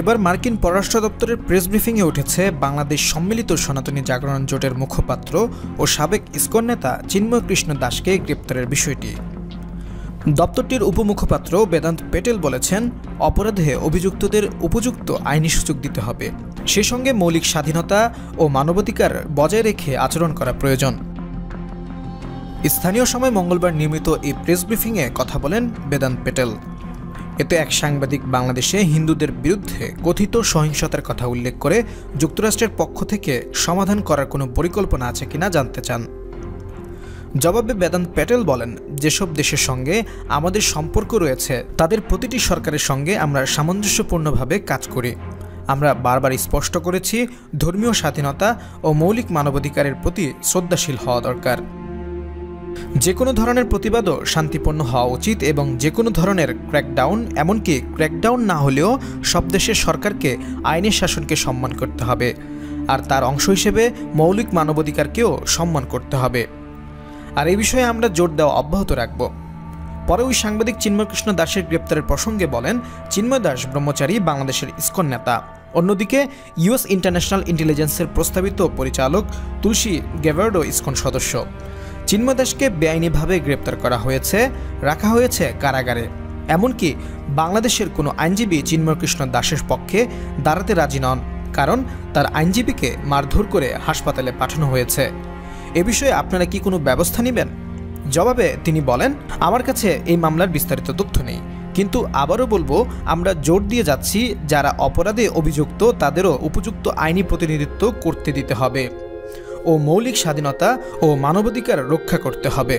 এবার মার্কিন পররাষ্ট্র দপ্তরের প্রেস ব্রিফিংয়ে উঠেছে বাংলাদেশ সম্মিলিত সনাতনী জাগরণ জোটের মুখপাত্র ও সাবেক ইসকন নেতা চিন্ময় কৃষ্ণ দাসকে গ্রেপ্তারের বিষয়টি। দপ্তরটির উপমুখপাত্র বেদান্ত পেটেল বলেছেন, অপরাধে অভিযুক্তদের উপযুক্ত আইনি সুযোগ দিতে হবে, সে সঙ্গে মৌলিক স্বাধীনতা ও মানবাধিকার বজায় রেখে আচরণ করা প্রয়োজন। স্থানীয় সময় মঙ্গলবার নিয়মিত এই প্রেস ব্রিফিংয়ে কথা বলেন বেদান্ত পেটেল। এতে এক সাংবাদিক বাংলাদেশে হিন্দুদের বিরুদ্ধে কথিত সহিংসতার কথা উল্লেখ করে যুক্তরাষ্ট্রের পক্ষ থেকে সমাধান করার কোনো পরিকল্পনা আছে কিনা জানতে চান। জবাবে বেদান্ত পেটেল বলেন, যেসব দেশের সঙ্গে আমাদের সম্পর্ক রয়েছে তাদের প্রতিটি সরকারের সঙ্গে আমরা সামঞ্জস্যপূর্ণভাবে কাজ করি। আমরা বারবার স্পষ্ট করেছি, ধর্মীয় স্বাধীনতা ও মৌলিক মানবাধিকারের প্রতি শ্রদ্ধাশীল হওয়া দরকার। যে কোনো ধরনের প্রতিবাদও শান্তিপূর্ণ হওয়া উচিত এবং যে কোনো ধরনের ক্র্যাকডাউন, এমনকি ক্র্যাকডাউন না হলেও সব দেশের সরকারকে আইনের শাসনকে সম্মান করতে হবে, আর তার অংশ হিসেবে মৌলিক মানবাধিকারকেও সম্মান করতে হবে। আর এই বিষয়ে আমরা জোর দেওয়া অব্যাহত রাখব। পরে ওই সাংবাদিক চিন্ময় কৃষ্ণ দাসের গ্রেপ্তারের প্রসঙ্গে বলেন, চিন্ময় দাস ব্রহ্মচারী বাংলাদেশের ইসকন নেতা। অন্যদিকে ইউএস ইন্টারন্যাশনাল ইন্টেলিজেন্সের প্রস্তাবিত পরিচালক তুলসী গেভার্ডো ইসকন সদস্য। চিন্ময় দাসকে বেআইনিভাবে গ্রেপ্তার করা হয়েছে, রাখা হয়েছে কারাগারে। এমনকি বাংলাদেশের কোনো আইনজীবী চিন্ময় কৃষ্ণ দাসের পক্ষে দাঁড়াতে রাজি নন, কারণ তার আইনজীবীকে মারধর করে হাসপাতালে পাঠানো হয়েছে। এ বিষয়ে আপনারা কি কোনো ব্যবস্থা নেবেন? জবাবে তিনি বলেন, আমার কাছে এই মামলার বিস্তারিত তথ্য নেই, কিন্তু আবারও বলবো, আমরা জোর দিয়ে যাচ্ছি যারা অপরাধে অভিযুক্ত তাদেরও উপযুক্ত আইনি প্রতিনিধিত্ব করতে দিতে হবে ও মৌলিক স্বাধীনতা ও মানবাধিকার রক্ষা করতে হবে।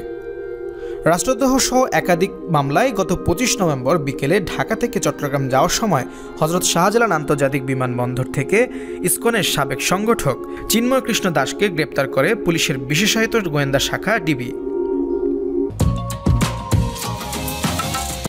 রাষ্ট্রদ্রোহ সহ একাধিক মামলায় গত 25 নভেম্বর বিকেলে ঢাকা থেকে চট্টগ্রাম যাওয়ার সময় হযরত শাহজালাল আন্তর্জাতিক বিমানবন্দর থেকে ইসকনের সাবেক সংগঠক চিন্ময় কৃষ্ণ দাসকে গ্রেপ্তার করে পুলিশের বিশেষায়িত গোয়েন্দা শাখা ডিবি।